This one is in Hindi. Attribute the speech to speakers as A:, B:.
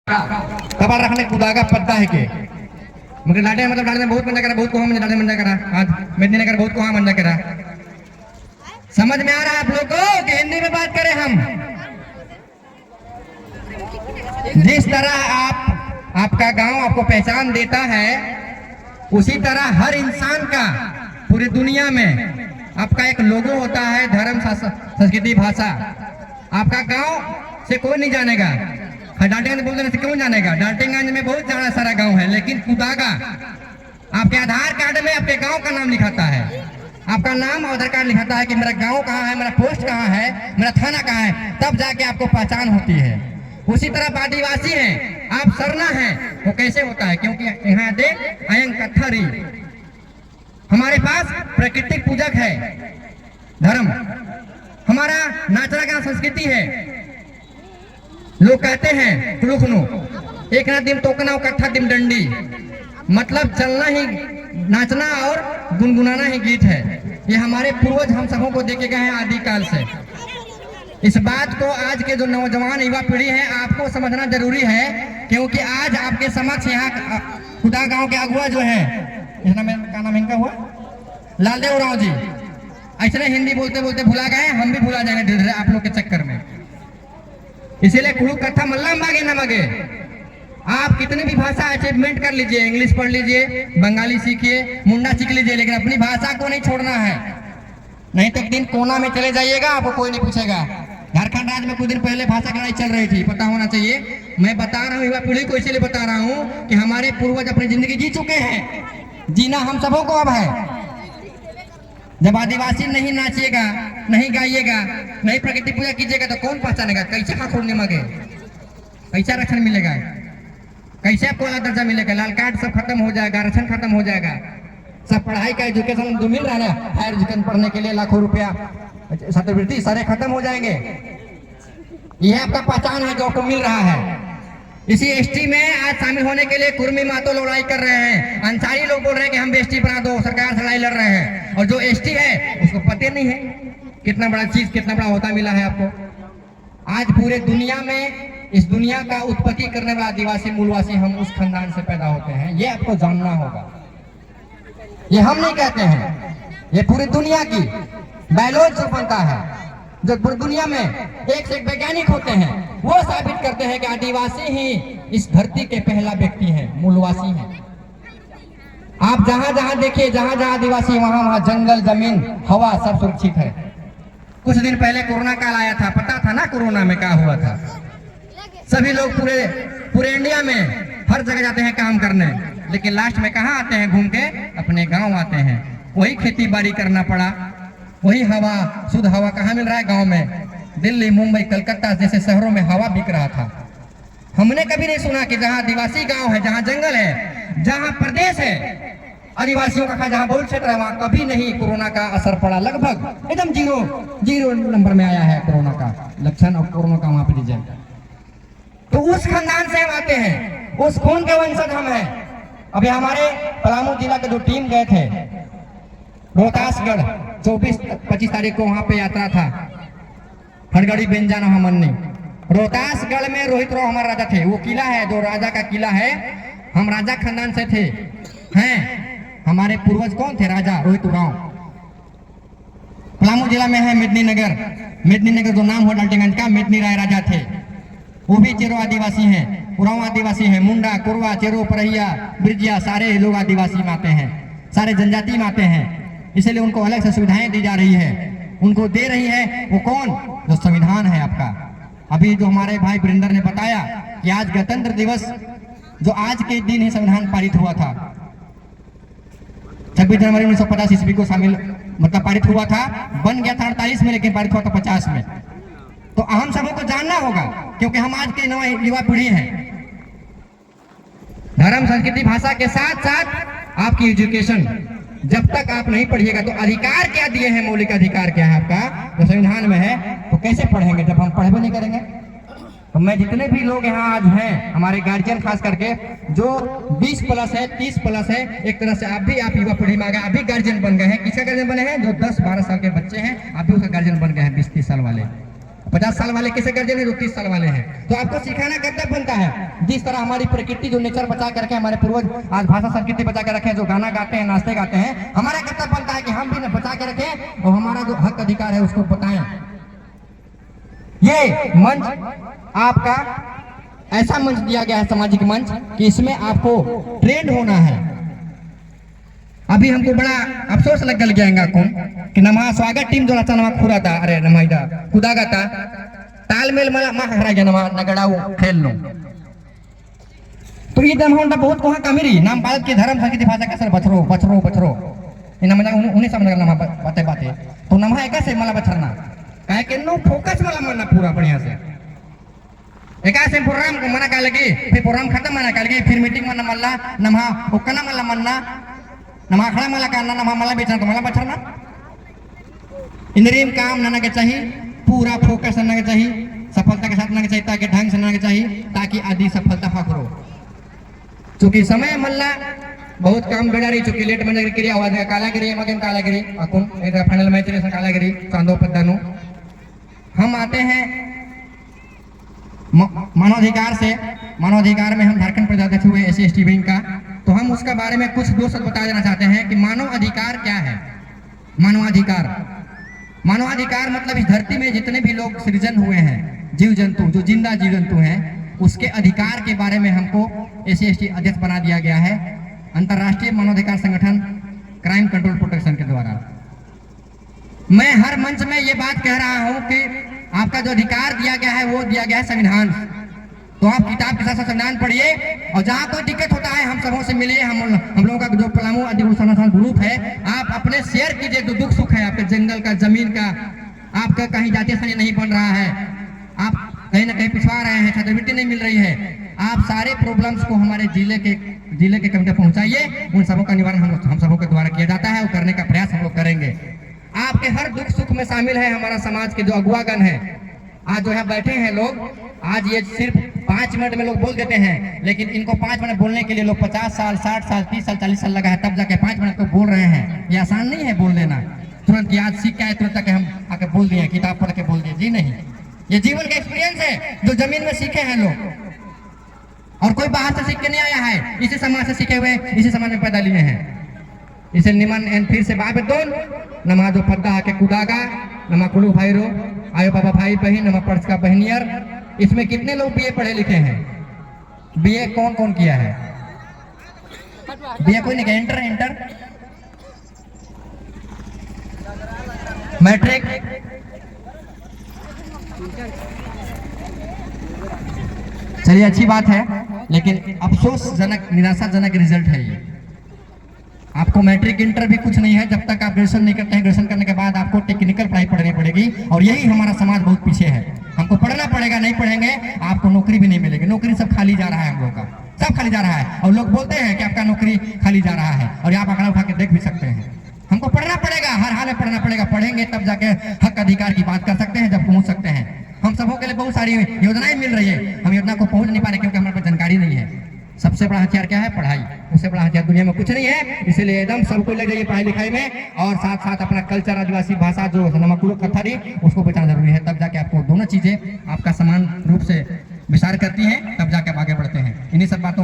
A: खबर रखने खुदा का पत्ता है के मगर लाटे मतलब डालने बहुत मंजा करा, बहुत को हम डालने मंजा करा, आज मेदिनीनगर बहुत को हम मंजा करा। समझ में आ रहा है आप लोग को कि हिंदी में बात करें हम? जिस तरह आपका गांव आपको पहचान देता है, उसी तरह हर इंसान का पूरी दुनिया में आपका एक लोगो होता है, धर्म, संस्कृति, भाषा। आपका गांव से कोई नहीं जानेगा, डाल्टनगंज बोल देने से क्यों जानेगा? डाल्टनगंज में बहुत सारा गांव है, लेकिन खुदागा आपके आधार कार्ड में आपके गांव का नाम लिखाता है, आपका नाम आधार कार्ड लिखाता है कि मेरा गांव कहाँ है, मेरा पोस्ट कहाँ है, मेरा थाना कहाँ है, तब जाके आपको पहचान होती है। उसी तरह आदिवासी हैं, आप सरना हैं, वो कैसे होता है? क्योंकि यहाँ देख अयंग कथरी, हमारे पास प्राकृतिक पूजक है धर्म, हमारा नाचना का संस्कृति है। लोग कहते हैं टुलुखनु एक ना दिन टोकना कट्ठा दिन डंडी, मतलब चलना ही, नाचना और गुनगुनाना ही गीत है। ये हमारे पूर्वज हम सबों को देखे गए हैं आदिकाल से। इस बात को आज के जो नौजवान युवा पीढ़ी है आपको समझना जरूरी है, क्योंकि आज आपके समक्ष यहाँ खुदा गांव के अगुआ जो है, क्या नाम इनका हुआ, लालदेव राव जी, ऐसे हिंदी बोलते बोलते भुला गए, हम भी भुला जाएंगे धीरे धीरे आप लोग के चक्कर में। इसीलिए कुड़ू कथा मल्ला मांगे न मांगे, आप कितनी भी भाषा अचीवमेंट कर लीजिए, इंग्लिश पढ़ लीजिए, बंगाली सीखिए, मुंडा सीख लीजिए, लेकिन अपनी भाषा को नहीं छोड़ना है, नहीं तो एक दिन कोना में चले जाइएगा, आपको कोई नहीं पूछेगा। झारखंड राज्य में कुछ दिन पहले भाषा की लड़ाई चल रही थी, पता होना चाहिए। मैं बता रहा हूँ युवा पीढ़ी को, इसीलिए बता रहा हूँ कि हमारे पूर्वज अपनी जिंदगी जी चुके हैं, जीना हम सबों को अब है। जब आदिवासी नहीं नाचिएगा, नहीं गाइएगा, नहीं प्रकृति पूजा कीजिएगा तो कौन पहचानेगा? कैसे हाथ छोड़ने मांगे, कैसे आरक्षण मिलेगा, कैसे आपको दर्जा मिलेगा? लाल कार्ड सब खत्म हो जाएगा, आरक्षण खत्म हो जाएगा, सब पढ़ाई का एजुकेशन जो मिल रहा है ना, हायर एजुकेशन पढ़ने के लिए लाखों रुपया छात्रवृत्ति सारे खत्म हो जाएंगे। यह आपका पहचान है जो आपको मिल रहा है। इसी एसटी में आज शामिल होने के लिए कुर्मी मातो लोग लड़ाई कर रहे हैं, अंसारी लोग बोल रहे हैं कि हम एसटी बना दो, सरकार से लड़ाई लड़ रहे हैं, और जो एसटी है उसको पता नहीं है कितना बड़ा चीज, कितना बड़ा होता मिला है आपको। आज पूरे दुनिया में इस दुनिया का उत्पत्ति करने वाला आदिवासी मूलवासी हम उस खानदान से पैदा होते हैं, ये आपको जानना होगा। ये हम नहीं कहते हैं, ये पूरी दुनिया की बायोलॉजी जो बनता है, जो पूरी दुनिया में एक से एक वैज्ञानिक होते हैं, वो साबित करते हैं कि आदिवासी ही इस धरती के पहला व्यक्ति है, मूलवासी है। आप जहां जहां देखिए, जहां जहां आदिवासी, वहां वहां जंगल, जमीन, हवा सब सुरक्षित है। कुछ दिन पहले कोरोना काल आया था, पता था ना कोरोना में क्या हुआ था? सभी लोग पूरे इंडिया में हर जगह जाते हैं काम करने, लेकिन लास्ट में कहाँ आते हैं? घूम के अपने गांव आते हैं। वही खेती बाड़ी करना पड़ा, वही हवा, शुद्ध हवा कहाँ मिल रहा है? गांव में। दिल्ली, मुंबई, कलकत्ता जैसे शहरों में हवा बिक रहा था। हमने कभी नहीं सुना कि जहाँ आदिवासी गांव है, जहाँ जंगल है, जहाँ प्रदेश है आदिवासियों का, जहाँ बहुत क्षेत्र है, वहाँ कभी नहीं कोरोना का असर पड़ा। लगभग एकदम जीरो नंबर में आया है कोरोना का लक्षण, और कोरोना का वहां पे रिजल्ट। तो उस खानदान से हम आते हैं, उस खून के वंशज हम हैं। अभी हमारे पलामू जिला के जो टीम गए थे रोहतासगढ़, 24-25 तारीख को वहां पे यात्रा था, हड़गड़ी बेंजाना हमन्नी। रोहतासगढ़ में रोहित राव हमारे राजा थे, वो किला है जो राजा का किला है, हम राजा खानदान से थे, हैं हमारे पूर्वज कौन थे? राजा रोहित राव। पलामू जिला में है मेदिनीनगर जो नाम हो डाल्टनगंज का, मेदिनी राय राजा थे, वो भी चेरो आदिवासी हैं, उरांव आदिवासी हैं, मुंडा, कोरवा, चेरो, परहिया, ब्रिजिया, सारे लोग आदिवासी में आते हैं, सारे जनजाति में आते हैं। इसलिए उनको अलग से सुविधाएं दी जा रही है, उनको दे रही है वो कौन? जो संविधान है आपका। अभी जो हमारे भाई वरिंदर ने बताया कि आज गणतंत्र दिवस, जो आज के दिन ही संविधान पारित हुआ था, 26 जनवरी 1950 ईस्वी को शामिल मतलब पारित हुआ था, बन गया था 48 में, लेकिन पारित हुआ था 50 में। तो हम सबों को जानना होगा, क्योंकि हम आज के नए युवा पीढ़ी हैं। धर्म, संस्कृति, भाषा के साथ साथ आपकी एजुकेशन, जब तक आप नहीं पढ़िएगा तो अधिकार क्या दिए हैं, मौलिक अधिकार क्या है आपका जो संविधान में है, तो कैसे पढ़ेंगे जब हम पढ़े नहीं करेंगे? तो मैं जितने भी लोग यहाँ आज हैं, हमारे गार्जियन खास करके जो 20+ है, 30+ है, एक तरह से आप युवा पीढ़ी में आ गए, आप भी गार्जियन बन गए हैं। किसका गार्जियन बने हैं? जो 10-12 साल के बच्चे हैं, आप भी उसका गार्जियन बन गए हैं, 20-30 साल वाले। 50 साल वाले कैसे गार्जियन है जो 30 साल वाले हैं। तो आपको सिखाना कर्तव्य बनता है। जिस तरह हमारी प्रकृति जो नेचर बचा करके हमारे पूर्वज आज भाषा संस्कृति बचा के रखे हैं, जो गाना गाते हैं, नाचते गाते हैं, हमारा कर्तव्य बनता है कि हम भी बचा के रखें और हमारा जो हक अधिकार है उसको बताएं। ये मंच आपका ऐसा मंच दिया गया है, सामाजिक मंच, कि इसमें आपको ट्रेंड होना है। अभी हमको बड़ा अफसोस लग गया कौन कि नमा स्वागत टीम जो नमा खुरा था, अरे नमाइदा खुदागा था तालमेल मा हरा गया नमा नगड़ाऊ खेल लो। तो ये दम होंडा बहुत कोहा कमिरी नाम भारत की धर्म संस्कृति भाषा का सर बचरो बचरो बचरो इन मजा उन्हीं समझ नमा बातें बातें तो नमा है कैसे मला बचरना काहे के नो फोकस मला मना पूरा बढ़िया से एक ऐसे प्रोग्राम को मना कर लगी, फिर प्रोग्राम खत्म मना कर लगी, फिर मीटिंग मना मल्ला नमा ओकना मल्ला मन्ना नमा खड़ा मला करना नमा मला बेचना तो मला बचरना। इंद्रियम काम नना के चाहिए, पूरा फोकस नना के चाहिए, सफलता के साथ नना के चाहिए, ताकि ढंग से नना के चाहिए, ताकि आदि सफलता पकड़ो। चूंकि समय मल्ला बहुत काम बेडारी, चूंकि लेट मन गिरी आवाज कालागिरी मगन कालागिरी अकुन फाइनल मैच रे कालागिरी चांदो पद्दानु। हम आते हैं मानवाधिकार से, मानवाधिकार में हम झारखंड प्रदेश अध्यक्ष हुए SC/ST विंग का, तो हम उसका बारे में कुछ दो शब्द बता देना चाहते हैं कि मानव अधिकार क्या है। मानवाधिकार, मानवाधिकार मतलब इस धरती में जितने भी लोग सृजन हुए हैं, जीव जंतु जो जिंदा जीव जंतु हैं, उसके अधिकार के बारे में हमको SC/ST अध्यक्ष बना दिया गया है अंतर्राष्ट्रीय मानवाधिकार संगठन क्राइम कंट्रोल प्रोटेक्शन के द्वारा। मैं हर मंच में ये बात कह रहा हूं कि आपका जो अधिकार दिया गया है वो दिया गया है संविधान। तो आप किताब के साथ साथ संविधान पढ़िए और जहाँ कोई दिक्कत होता है हम सबों से मिलिए। हम लोगों का जो पलामू अधिवेशन ग्रुप है, आप अपने शेयर कीजिए जो दुख सुख है आपके जंगल का, जमीन का, आपका कहीं जातीय संघ नहीं बन रहा है, आप कहीं ना कहीं पिछड़ा रहे हैं, छात्रवृत्ति नहीं मिल रही है, आप सारे प्रॉब्लम्स को हमारे जिले के कमिटी पहुंचाइए। उन सबों का निवारण हम सबों के द्वारा किया जाता है और करने का प्रयास हम लोग करेंगे। आपके हर दुख सुख में शामिल है हमारा समाज के जो अगुवागण है। आज जो यहाँ बैठे हैं लोग, आज ये सिर्फ 5 मिनट में लोग बोल देते हैं, लेकिन इनको 5 मिनट बोलने के लिए लोग 50 साल 60 साल 30 साल 40 साल लगा है, तब जाके 5 मिनट तो बोल रहे हैं। ये आसान नहीं है बोल लेना, तुरंत याद सीख के आए तुरंत जाके हम आके बोल दिए, किताब पढ़ के बोल दिए, जी नहीं। ये जीवन का एक्सपीरियंस है जो जमीन में सीखे हैं लोग, और कोई बाहर से सीख के नहीं आया है, इसी समाज से सीखे हुए, इसी समाज में पैदा लिए हैं। इसे निमन एन फिर से बाबे दोन नमा जो पद्दा के कुदागा नमा कुलू भाई रो आयो बाबा भाई बहन नमा पर्स का बहनियर। इसमें कितने लोग BA पढ़े लिखे हैं? BA कौन कौन किया है? BA कोई नहीं किया? इंटर मैट्रिक चलिए अच्छी बात है, लेकिन अफसोसजनक निराशाजनक रिजल्ट है ये। आपको मैट्रिक इंटर भी कुछ नहीं है जब तक आप ग्रेजुएशन नहीं करते हैं। ग्रेजुएशन करने के बाद आपको टेक्निकल पढ़ाई पढ़नी पड़ेगी, और यही हमारा समाज बहुत पीछे है। हमको पढ़ना पड़ेगा, नहीं पढ़ेंगे आपको नौकरी भी नहीं मिलेगी। नौकरी सब खाली जा रहा है, हम लोग का सब खाली जा रहा है, और लोग बोलते हैं कि आपका नौकरी खाली जा रहा है, और आप आंकड़ा उठा के देख भी सकते हैं। हमको पढ़ना पड़ेगा, हर हाल में पढ़ना पड़ेगा, पढ़ेंगे तब जाके हक अधिकार की बात कर सकते हैं, जब पहुंच सकते हैं। हम सबों के लिए बहुत सारी योजनाएं मिल रही है, हम योजना को पहुंच नहीं पा रहे क्योंकि हमारे पास जानकारी नहीं है। सबसे बड़ा हथियार क्या है? पढ़ाई। उससे बड़ा हथियार दुनिया में कुछ नहीं है। इसीलिए एकदम सबको लग जाइए पढ़ाई लिखाई में, और साथ साथ अपना कल्चर, आदिवासी भाषा जो नमकुलो कथरी उसको बचाना जरूरी है। तब जाके आपको दोनों चीजें आपका समान रूप से विचार करती हैं, तब जाके आप आगे बढ़ते हैं। इन्हीं सब बातों